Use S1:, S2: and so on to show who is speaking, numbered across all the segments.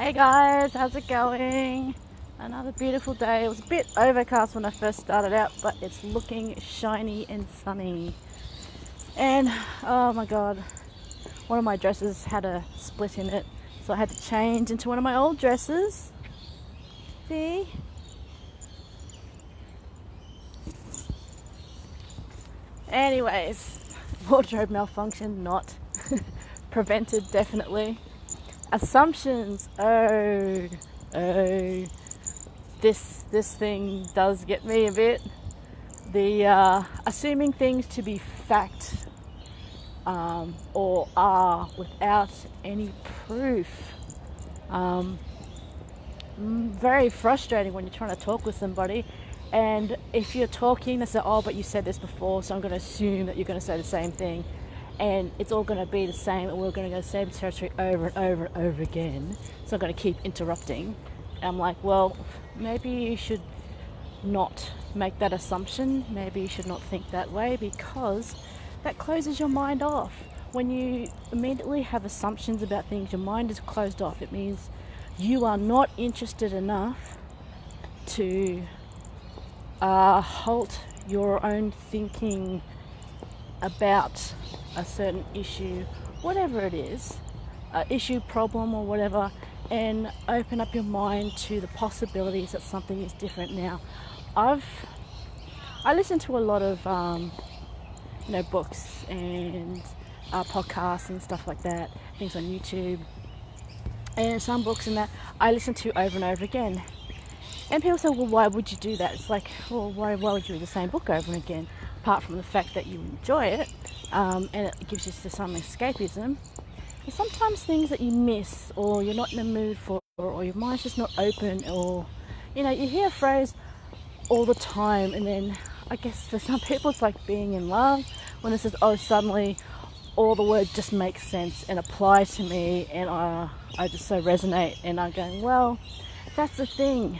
S1: Hey guys, how's it going? Another beautiful day. It was a bit overcast when I first started out, but it's looking shiny and sunny. And oh my god, one of my dresses had a split in it, so I had to change into one of my old dresses. See? Anyways, wardrobe malfunction not prevented, definitely. Assumptions. Oh, this thing does get me a bit. The assuming things to be fact or are without any proof. Very frustrating when you're trying to talk with somebody, and if you're talking, they say, "Oh, but you said this before, so I'm going to assume that you're going to say the same thing." And it's all going to be the same, and we're going to go the same territory over and over and over again. So I'm going to keep interrupting. And I'm like, well, maybe you should not make that assumption. Maybe you should not think that way, because that closes your mind off. When you immediately have assumptions about things, your mind is closed off. It means you are not interested enough to halt your own thinking about a certain issue, whatever it is, issue, problem, or whatever, and open up your mind to the possibilities that something is different. Now, I listen to a lot of books and podcasts and stuff like that, things on YouTube, and some books and that I listen to over and over again. And people say, well, why would you do that? It's like, well, why would you read the same book over and again? Apart from the fact that you enjoy it, and it gives you some escapism. And sometimes things that you miss, or you're not in the mood for, or your mind's just not open, or you hear a phrase all the time, and then I guess for some people it's like being in love, when it says, oh, suddenly all the words just make sense and apply to me, and I just so resonate, and I'm going, well, that's the thing.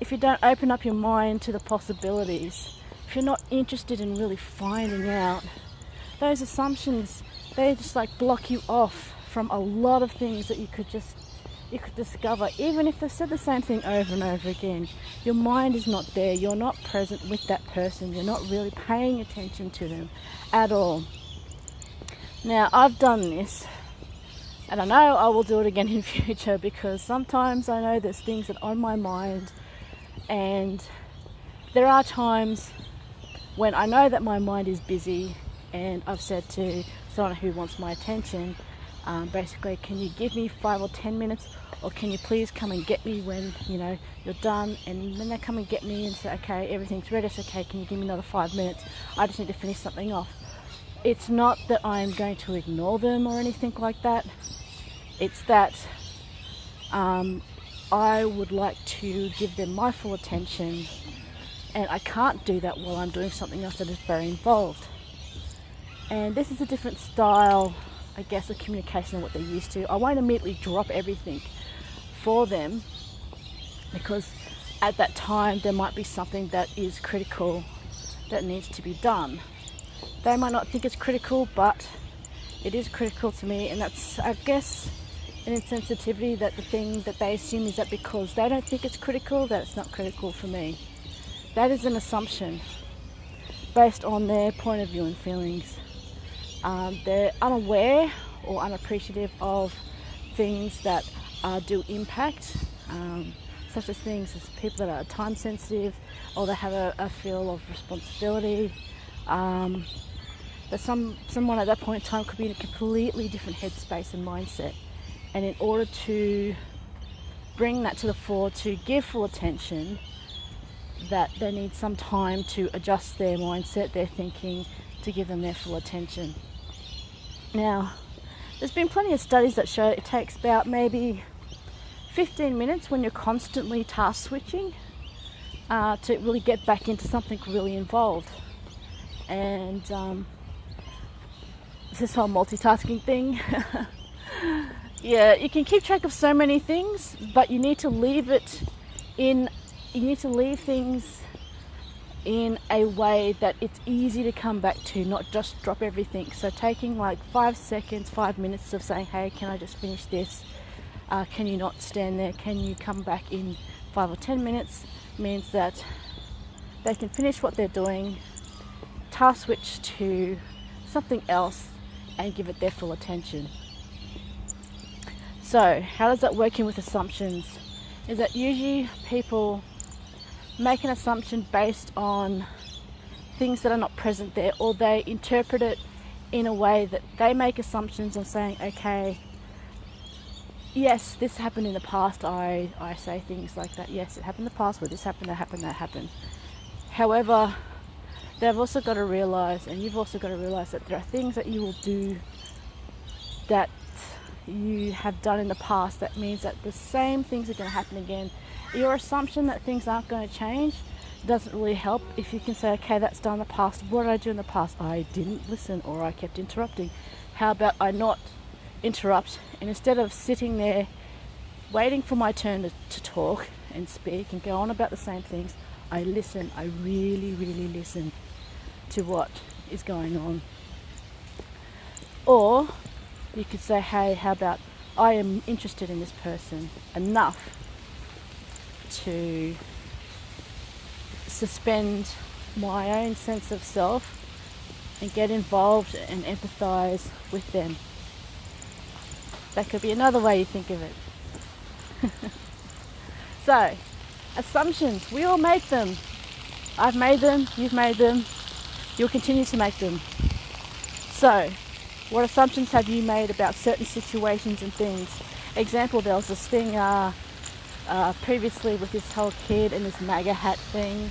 S1: If you don't open up your mind to the possibilities, if you're not interested in really finding out, those assumptions, they just like block you off from a lot of things that you could discover. Even if they've said the same thing over and over again, your mind is not there. You're not present with that person. You're not really paying attention to them at all. Now, I've done this, and I know I will do it again in future, because sometimes I know there's things that are on my mind, and there are times when I know that my mind is busy, and I've said to someone who wants my attention, basically, can you give me 5 or 10 minutes, or can you please come and get me when you're done? And when they come and get me and say, okay, everything's ready, it's okay, can you give me another 5 minutes? I just need to finish something off. It's not that I'm going to ignore them or anything like that. It's that I would like to give them my full attention, and I can't do that while I'm doing something else that is very involved. And this is a different style, I guess, of communication than what they're used to. I won't immediately drop everything for them, because at that time there might be something that is critical that needs to be done. They might not think it's critical, but it is critical to me, and that's, I guess, an insensitivity, that the thing that they assume is that because they don't think it's critical, that it's not critical for me. That is an assumption based on their point of view and feelings. They're unaware or unappreciative of things that do impact, such as things as people that are time sensitive, or they have a feel of responsibility. That someone at that point in time could be in a completely different headspace and mindset. And in order to bring that to the fore, to give full attention, that they need some time to adjust their mindset, their thinking, to give them their full attention. Now, there's been plenty of studies that show it takes about maybe 15 minutes when you're constantly task switching to really get back into something really involved. And this whole multitasking thing, yeah, you can keep track of so many things, but you need to leave things in a way that it's easy to come back to, not just drop everything. So taking like 5 seconds, 5 minutes of saying, hey, can I just finish this? Can you not stand there? Can you come back in 5 or 10 minutes? Means that they can finish what they're doing, task switch to something else, and give it their full attention. So how does that work in with assumptions? Is that usually people make an assumption based on things that are not present there, or they interpret it in a way that they make assumptions on saying, okay, yes, this happened in the past. I say things like that. Yes, it happened in the past, where this happened, that happened, that happened. However, they've also got to realize, and you've also got to realize, that there are things that you will do that you have done in the past that means that the same things are going to happen again. Your assumption that things aren't going to change doesn't really help. If you can say, okay, that's done in the past. What did I do in the past? I didn't listen, or I kept interrupting. How about I not interrupt, and instead of sitting there waiting for my turn to talk and speak and go on about the same things, I listen. I really, really listen to what is going on. Or you could say, hey, how about I am interested in this person enough to suspend my own sense of self and get involved and empathize with them. That could be another way you think of it. So, assumptions, we all make them. I've made them, you've made them, you'll continue to make them. So, what assumptions have you made about certain situations and things? Example, there was this thing previously with this whole kid and this MAGA hat thing,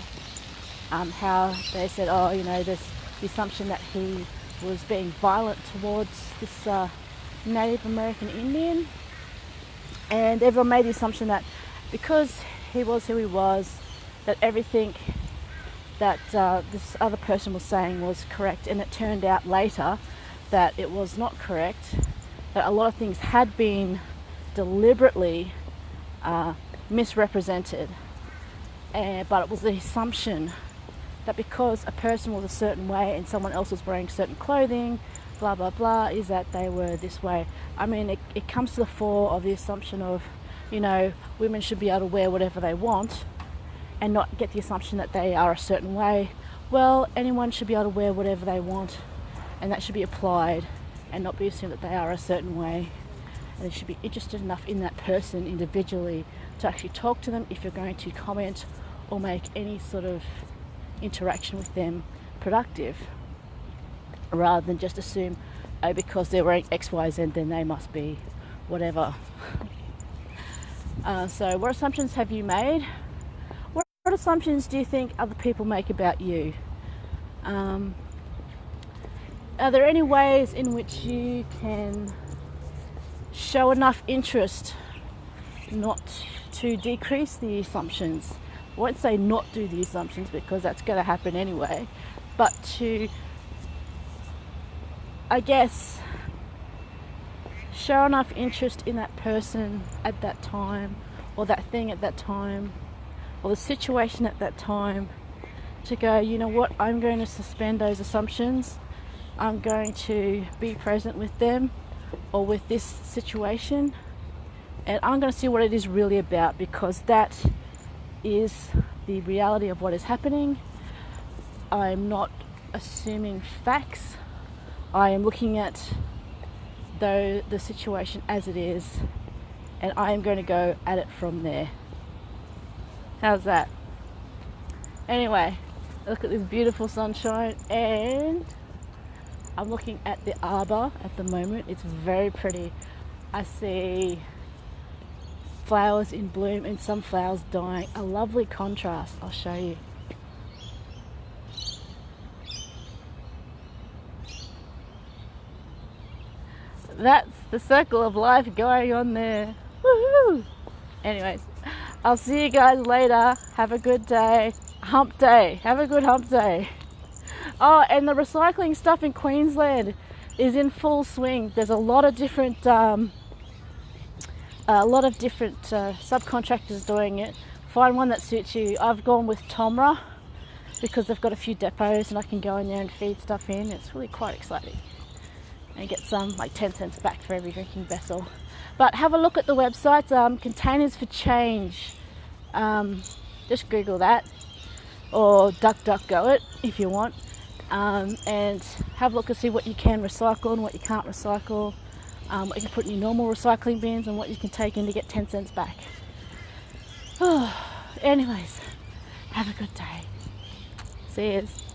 S1: how they said, oh, you know, there's the assumption that he was being violent towards this Native American Indian, and everyone made the assumption that because he was who he was, that everything that this other person was saying was correct, and it turned out later that it was not correct, that a lot of things had been deliberately misrepresented, but it was the assumption that because a person was a certain way and someone else was wearing certain clothing, blah blah blah, is that they were this way. I mean, it comes to the fore of the assumption of, you know, women should be able to wear whatever they want and not get the assumption that they are a certain way. Well, anyone should be able to wear whatever they want, and that should be applied and not be assumed that they are a certain way. And you should be interested enough in that person individually to actually talk to them if you're going to comment or make any sort of interaction with them productive, rather than just assume, oh, because they're wearing XYZ, then they must be whatever. So what assumptions have you made? What assumptions do you think other people make about you? Are there any ways in which you can show enough interest not to decrease the assumptions? I won't say not do the assumptions, because that's going to happen anyway, but to, I guess, show enough interest in that person at that time, or that thing at that time, or the situation at that time, to go, you know what, I'm going to suspend those assumptions. I'm going to be present with them or with this situation, and I'm going to see what it is really about, because that is the reality of what is happening. I'm not assuming facts. I am looking at the situation as it is, and I am going to go at it from there. How's that? Anyway, look at this beautiful sunshine, and I'm looking at the arbor at the moment. It's very pretty. I see flowers in bloom and some flowers dying. A lovely contrast. I'll show you. That's the circle of life going on there. Woohoo! Anyways, I'll see you guys later. Have a good day. Hump day. Have a good hump day. Oh, and the recycling stuff in Queensland is in full swing. There's a lot of different subcontractors doing it. Find one that suits you. I've gone with Tomra because they've got a few depots and I can go in there and feed stuff in. It's really quite exciting. and get some, like 10 cents back for every drinking vessel. But have a look at the website, Containers for Change. Just Google that, or DuckDuckGo it if you want, and have a look and see what you can recycle and what you can't recycle, what you can put in your normal recycling bins and what you can take in to get 10 cents back. Anyways, have a good day. See yous.